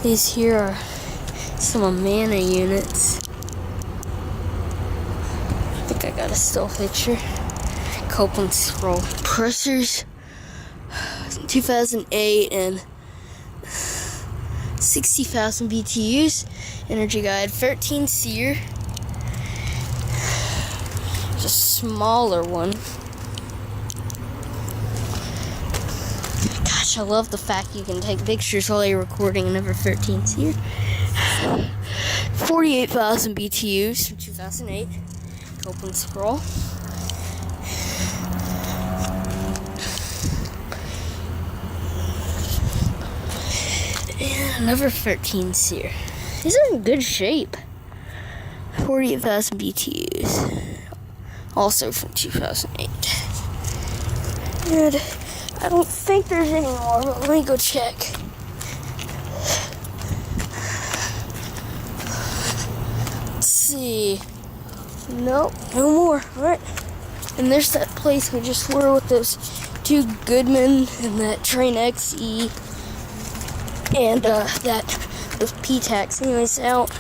These here are some Amana units. I think I got a still picture. Copeland scroll pressers, 2008 and 60,000 BTUs. Energy guide 13 SEER. It's a smaller one. Gosh, I love the fact you can take pictures while you're recording number 13 SEER. 48,000 BTUs from 2008. Open scroll. And another 13 SEER. These are in good shape. 48,000 BTUs. Also from 2008. And I don't think there's any more, but let me go check. Let's see. Nope, no more. Alright. And there's that place we just were with those two Goodman and that Train XE and those P-Tax. Anyways, out.